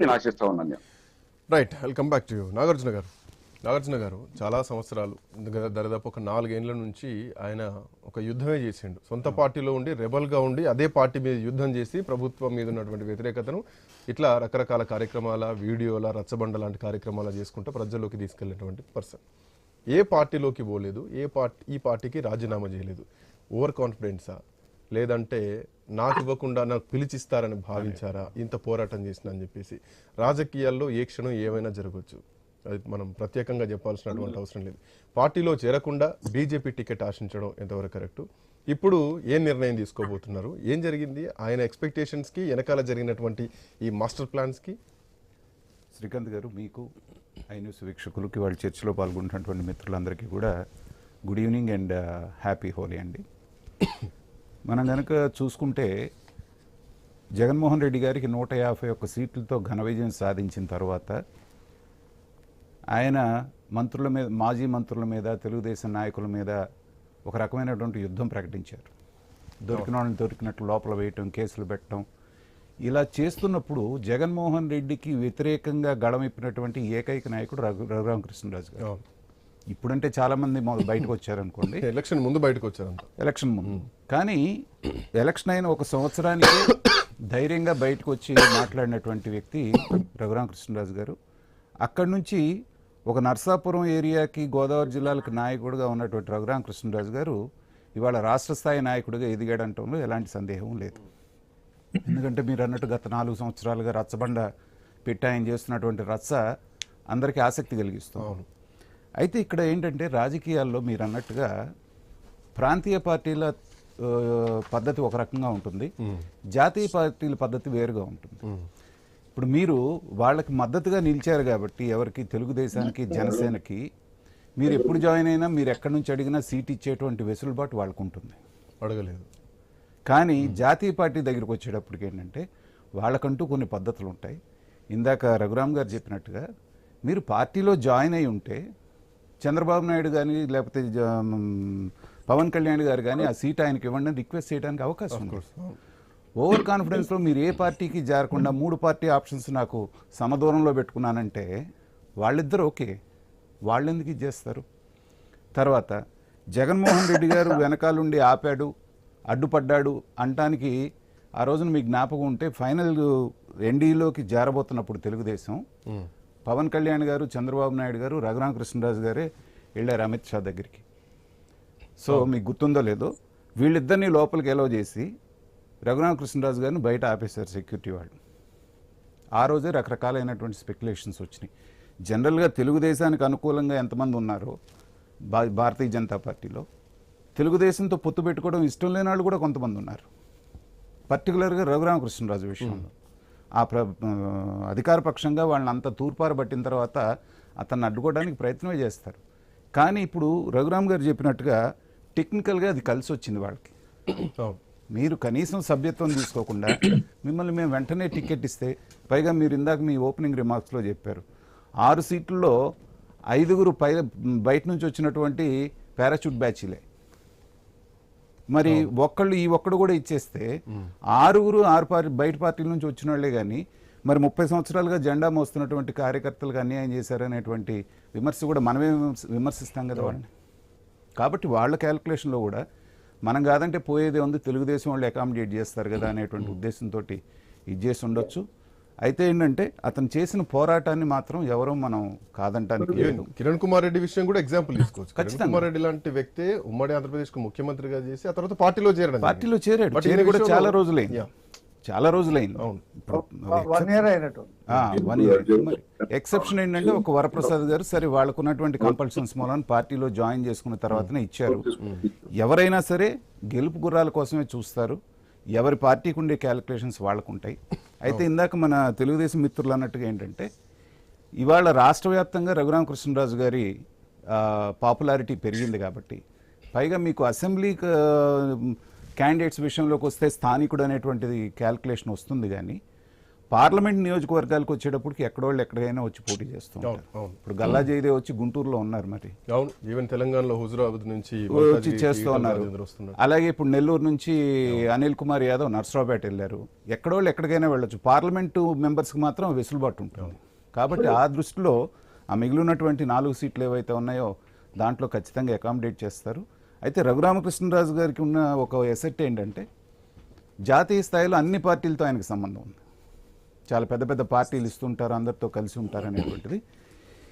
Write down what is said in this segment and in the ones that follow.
నేను ఆశిస్తా ఉన్నాను. Right, welcome back to you. Nagarjuna గారు చాలా సంవత్సరాలు, దాదాపు ఒక 4 ఏళ్ల నుంచి ఆయన ఒక యుద్ధమే చేసిండు. సొంత పార్టీలో ఉండి రెబల్గా ఉండి అదే పార్టీ మీద యుద్ధం చేసి ప్రభుత్వం మీద ఉన్నటువంటి వ్యతిరేకతను ఇట్లా రకరకాల కార్యక్రమాల, వీడియోల, రచ్చబండ లాంటి కార్యక్రమాలు చేసుకుంటూ ప్రజల్లోకి తీసుకెళ్ళినటువంటి పర్సన్. ఏ పార్టీలోకి పోలేదు, ఈ పార్టీకి రాజీనామా చేయలేదు. ఓవర్ కాన్ఫిడెన్సా, లేదంటే నాకు ఇవ్వకుండా నాకు పిలిచిస్తారని భావించారా ఇంత పోరాటం చేసిన అని చెప్పేసి? రాజకీయాల్లో ఏ క్షణం ఏమైనా జరగవచ్చు, అది మనం ప్రత్యేకంగా చెప్పాల్సినటువంటి అవసరం లేదు. పార్టీలో చేరకుండా బీజేపీ టికెట్ ఆశించడం ఎంతవరకు కరెక్టు? ఇప్పుడు ఏం నిర్ణయం తీసుకోబోతున్నారు? ఏం జరిగింది ఆయన ఎక్స్పెక్టేషన్స్కి, వెనకాల జరిగినటువంటి ఈ మాస్టర్ ప్లాన్స్కి? శ్రీకాంత్ గారు, మీకు ఐన్యూస్ వీక్షకులకి, వాళ్ళ చర్చలో పాల్గొంటున్నటువంటి మిత్రులందరికీ కూడా good evening and happy Holi అండి. మనం కనుక చూసుకుంటే జగన్మోహన్ రెడ్డి గారికి 151 సీట్లతో ఘన విజయం సాధించిన తర్వాత ఆయన మంత్రుల మీద, మాజీ మంత్రుల మీద, తెలుగుదేశం నాయకుల మీద ఒక రకమైనటువంటి యుద్ధం ప్రకటించారు. దొరికిన వాళ్ళని దొరికినట్లు లోపల వేయటం, కేసులు పెట్టడం, ఇలా చేస్తున్నప్పుడు జగన్మోహన్ రెడ్డికి వ్యతిరేకంగా గళమిప్పినటువంటి ఏకైక నాయకుడు రఘురామకృష్ణరాజు గారు. ఇప్పుడంటే చాలామంది బయటకు వచ్చారనుకోండి, ఎలక్షన్ ముందు బయటకు వచ్చారంట. ఎలక్షన్ ముందు. కానీ ఎలక్షన్ అయిన 1 సంవత్సరానికి ధైర్యంగా బయటకు వచ్చి మాట్లాడినటువంటి వ్యక్తి రఘురామకృష్ణరాజు గారు. అక్కడి నుంచి ఒక నర్సాపురం ఏరియాకి, గోదావరి జిల్లాలకు నాయకుడిగా ఉన్నటువంటి రఘురామకృష్ణరాజు గారు ఇవాళ రాష్ట్ర స్థాయి నాయకుడిగా ఎదిగాడంటంలో ఎలాంటి సందేహం లేదు. ఎందుకంటే మీరు అన్నట్టు గత 4 సంవత్సరాలుగా రచ్చబండ పెట్టి ఆయన చేస్తున్నటువంటి రచ్చ అందరికీ ఆసక్తి కలిగిస్తాం. అయితే ఇక్కడ ఏంటంటే రాజకీయాల్లో మీరు అన్నట్టుగా ప్రాంతీయ పార్టీల పద్ధతి ఒక రకంగా ఉంటుంది, జాతీయ పార్టీల పద్ధతి వేరుగా ఉంటుంది. ఇప్పుడు మీరు వాళ్ళకి మద్దతుగా నిలిచారు కాబట్టి, ఎవరికి, తెలుగుదేశానికి, జనసేనకి, మీరు ఎప్పుడు జాయిన్ అయినా, మీరు ఎక్కడి నుంచి అడిగినా సీట్ ఇచ్చేటువంటి వెసులుబాటు వాళ్ళకు ఉంటుంది. అడగలేదు. కానీ జాతీయ పార్టీ దగ్గరికి వచ్చేటప్పటికి ఏంటంటే వాళ్ళకంటూ కొన్ని పద్ధతులు ఉంటాయి. ఇందాక రఘురామ్ గారు చెప్పినట్టుగా మీరు పార్టీలో జాయిన్ అయి ఉంటే చంద్రబాబు నాయుడు కానీ, లేకపోతే పవన్ కళ్యాణ్ గారు కానీ ఆ సీట్ ఆయనకి ఇవ్వండి రిక్వెస్ట్ చేయడానికి అవకాశం ఉంది. ఓవర్ కాన్ఫిడెన్స్లో మీరు ఏ పార్టీకి జారకుండా 3 పార్టీ ఆప్షన్స్ నాకు సమదూరంలో పెట్టుకున్నానంటే వాళ్ళిద్దరు ఓకే, వాళ్ళు ఎందుకు ఇది చేస్తారు? తర్వాత జగన్మోహన్ రెడ్డి గారు వెనకాలండి ఆపాడు, అడ్డుపడ్డాడు అంటానికి ఆ రోజున మీకు జ్ఞాపకం ఉంటే ఫైనల్ ఎన్డీలోకి జారబోతున్నప్పుడు తెలుగుదేశం, పవన్ కళ్యాణ్ గారు, చంద్రబాబు నాయుడు గారు, రఘురామకృష్ణరాజు గారే వెళ్ళారు అమిత్ షా దగ్గరికి. సో మీకు గుర్తుందో లేదో, వీళ్ళిద్దరినీ లోపలికి ఎలవ్ చేసి రఘురామకృష్ణరాజు గారిని బయట ఆపేశారు సెక్యూరిటీ వాళ్ళు. ఆ రోజే రకరకాలైనటువంటి స్పెక్యులేషన్స్ వచ్చినాయి. జనరల్గా తెలుగుదేశానికి అనుకూలంగా ఎంతమంది ఉన్నారో భారతీయ జనతా పార్టీలో, తెలుగుదేశంతో పొత్తు పెట్టుకోవడం ఇష్టం లేని వాళ్ళు కూడా కొంతమంది ఉన్నారు. పర్టికులర్గా రఘురామకృష్ణరాజు విషయంలో అధికార పక్షంగా వాళ్ళని అంత తూర్పార పట్టిన తర్వాత అతన్ని అడ్డుకోవడానికి ప్రయత్నమే చేస్తారు. కానీ ఇప్పుడు రఘురామ్ గారు చెప్పినట్టుగా టెక్నికల్గా అది కలిసి వచ్చింది వాళ్ళకి. మీరు కనీసం సభ్యత్వం తీసుకోకుండా మిమ్మల్ని మేము వెంటనే టికెట్ ఇస్తే, పైగా మీరు ఇందాక మీ ఓపెనింగ్ రిమార్క్స్లో చెప్పారు 6 సీట్లలో 5 బయట నుంచి వచ్చినటువంటి పారాచూట్ బ్యాచీలే. మరి ఈ ఒక్కడు కూడా ఇచ్చేస్తే 6 బయట పార్టీల నుంచి వచ్చిన వాళ్ళే. కానీ మరి 30 సంవత్సరాలుగా జెండా మోస్తున్నటువంటి కార్యకర్తలకు అన్యాయం చేశారనేటువంటి విమర్శ కూడా మనమే విమర్శిస్తాం కదా వాళ్ళని. కాబట్టి వాళ్ళ క్యాలిక్యులేషన్లో కూడా మనం కాదంటే పోయేదే ఉంది, తెలుగుదేశం వాళ్ళు అకామిడేట్ చేస్తారు కదా అనేటువంటి ఉద్దేశంతో ఇది చేసి ఉండొచ్చు. అయితే ఏంటంటే అతను చేసిన పోరాటాన్ని మాత్రం ఎవరో మనం కాదంటానికి లేదు. కిరణ్ కుమార్ రెడ్డి విషయం కూడా ఎగ్జాంపుల్ తీసుకోవచ్చు. కిరణ్ కుమార్ రెడ్డి లాంటి వ్యక్తి ఉమ్మడి ఆంధ్రప్రదేశ్ కు ముఖ్యమంత్రిగా చేసి ఆ తర్వాత పార్టీలో చేరాడు కూడా చాలా రోజులైంది. 1 year అయినట్టు. 1 year. ఎక్సెప్షన్ ఏంటంటే ఒక వరప్రసాద్ గారు సరే వాళ్ళకున్నటువంటి కంపల్షన్స్ మూలన పార్టీలో జాయిన్ చేసుకున్న తర్వాతనే ఇచ్చారు. ఎవరైనా సరే గెలుపు గుర్రాల కోసమే చూస్తారు, ఎవరి పార్టీకి ఉండే క్యాలిక్యులేషన్స్ వాళ్ళకు ఉంటాయి. అయితే ఇందాక మన తెలుగుదేశం మిత్రులు అన్నట్టుగా ఏంటంటే ఇవాళ రాష్ట్ర వ్యాప్తంగా రఘురామకృష్ణరాజు గారి పాపులారిటీ పెరిగింది కాబట్టి, పైగా మీకు అసెంబ్లీ క్యాండిడేట్స్ విషయంలోకి వస్తే స్థానికుడు అనేటువంటిది క్యాల్కులేషన్ వస్తుంది. కానీ పార్లమెంట్ నియోజకవర్గాలకు వచ్చేటప్పటికి ఎక్కడోళ్ళు ఎక్కడికైనా వచ్చి పోటీ చేస్తూ ఉంటారు. అవును, అవును. ఇప్పుడు గల్లా జయదేవ్ వచ్చి గుంటూరులో ఉన్నారు, మరి అవును, ఈవెన్ తెలంగాణలో హుజురాబాద్ నుంచి వచ్చి చేస్తూ ఉన్నారు. అలాగే ఇప్పుడు నెల్లూరు నుంచి అనిల్ కుమార్ యాదవ్ నర్సరావుపేట వెళ్ళారు. ఎక్కడోళ్ళు ఎక్కడికైనా వెళ్ళొచ్చు. పార్లమెంటు మెంబర్స్కి మాత్రం వెసులుబాటు ఉంటుంది. కాబట్టి ఆ దృష్టిలో ఆ మిగిలినటువంటి 4 సీట్లు ఏవైతే ఉన్నాయో దాంట్లో ఖచ్చితంగా అకామిడేట్ చేస్తారు. అయితే రఘురామకృష్ణరాజు గారికి ఉన్న ఒక ఎసెట్ ఏంటంటే జాతీయ స్థాయిలో అన్ని పార్టీలతో ఆయనకు సంబంధం ఉంది. చాలా పెద్ద పెద్ద పార్టీలు ఇస్తుంటారు, అందరితో కలిసి ఉంటారు అనేటువంటిది.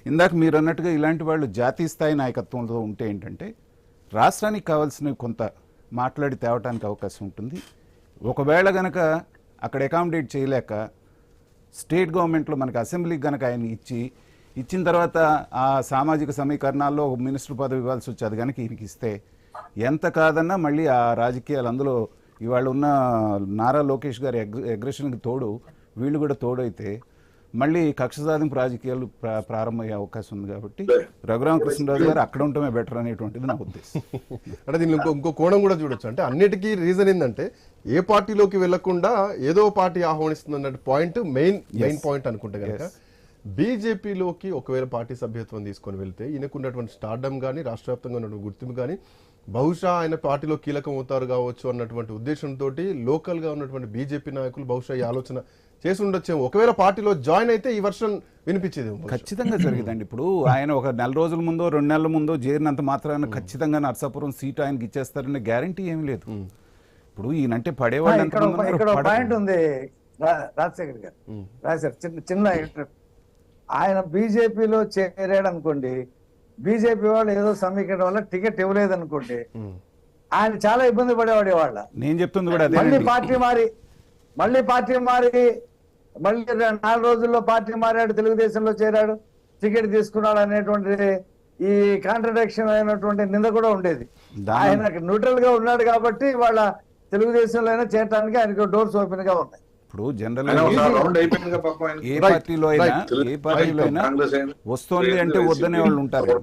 ఇందాక మీరు అన్నట్టుగా ఇలాంటి వాళ్ళు జాతీయ స్థాయి నాయకత్వంలో ఉంటే ఏంటంటే రాష్ట్రానికి కావాల్సినవి కొంత మాట్లాడి తేవటానికి అవకాశం ఉంటుంది. ఒకవేళ గనక అక్కడ అకామిడేట్ చేయలేక స్టేట్ గవర్నమెంట్లో మనకి అసెంబ్లీకి గనక ఆయన ఇచ్చిన తర్వాత ఆ సామాజిక సమీకరణాల్లో ఒక మినిస్టర్ పదవి ఇవ్వాల్సి వచ్చి అది కనుక ఈయనకి ఇస్తే ఎంత కాదన్నా మళ్ళీ ఆ రాజకీయాలు అందులో ఇవాళ ఉన్న నారా లోకేష్ గారి అగ్రెషన్కి తోడు వీళ్ళు కూడా తోడైతే మళ్ళీ కక్ష సాధింపు రాజకీయాలు ప్రారంభమయ్యే అవకాశం ఉంది. కాబట్టి రఘురామకృష్ణరాజు గారు అక్కడ ఉండటమే బెటర్ అనేటువంటిది నా ఉద్దేశం. అంటే దీనిలో ఇంకో కోణం కూడా చూడొచ్చు. అంటే అన్నిటికీ రీజన్ ఏంటంటే ఏ పార్టీలోకి వెళ్లకుండా ఏదో పార్టీ ఆహ్వానిస్తుంది అన్నట్టు పాయింట్ మెయిన్ పాయింట్ అనుకుంటే కనుక బీజేపీలోకి ఒకవేళ పార్టీ సభ్యత్వం తీసుకొని వెళ్తే ఈయనకున్నటువంటి స్టార్డమ్ కానీ రాష్ట్ర వ్యాప్తంగా ఉన్నటువంటి గుర్తింపు కానీ బహుశా ఆయన పార్టీలో కీలకం అవుతారు కావచ్చు అన్నటువంటి ఉద్దేశంతో లోకల్ గా ఉన్నటువంటి బీజేపీ నాయకులు బహుశా ఈ ఆలోచన చేసి ఉండొచ్చేమో. ఒకవేళ పార్టీలో జాయిన్ అయితే ఈ వర్షన్ వినిపించేది ఖచ్చితంగా జరిగిందండి. ఇప్పుడు ఆయన ఒక 4 రోజుల ముందో 2 నెలల ముందో చేరినంత మాత్రాన ఖచ్చితంగా నర్సాపురం సీట్ ఆయనకి ఇచ్చేస్తారనే గ్యారంటీ ఏమి లేదు. ఇప్పుడు ఈయనంటే పడేవాళ్ళు ఇక్కడ పాయింట్ ఉంది రాజశేఖర్ గారు. రాజశేఖర్ చిన్న ఆయన బీజేపీలో చేరాడు అనుకోండి, బీజేపీ వాళ్ళు ఏదో సమీకరణ వల్ల టికెట్ ఇవ్వలేదు అనుకోండి, ఆయన చాలా ఇబ్బంది పడేవాడు. వాళ్ళ నేను చెప్తుంది కూడా మళ్ళీ పార్టీ మారి మళ్ళీ 4 రోజుల్లో పార్టీ మారాడు, తెలుగుదేశంలో చేరాడు, టికెట్ తీసుకున్నాడు అనేటువంటి ఈ కాంట్రడిక్షన్ అయినటువంటి నింద కూడా ఉండేది. ఆయన న్యూట్రల్ గా ఉన్నాడు కాబట్టి వాళ్ళ తెలుగుదేశంలో అయినా చేరడానికి ఆయనకు డోర్స్ ఓపెన్ గా ఉన్నాయి. ఇప్పుడు జనరల్ ఏ పార్టీలో అయినా వస్తోంది అంటే వద్దనే వాళ్ళు ఉంటారు.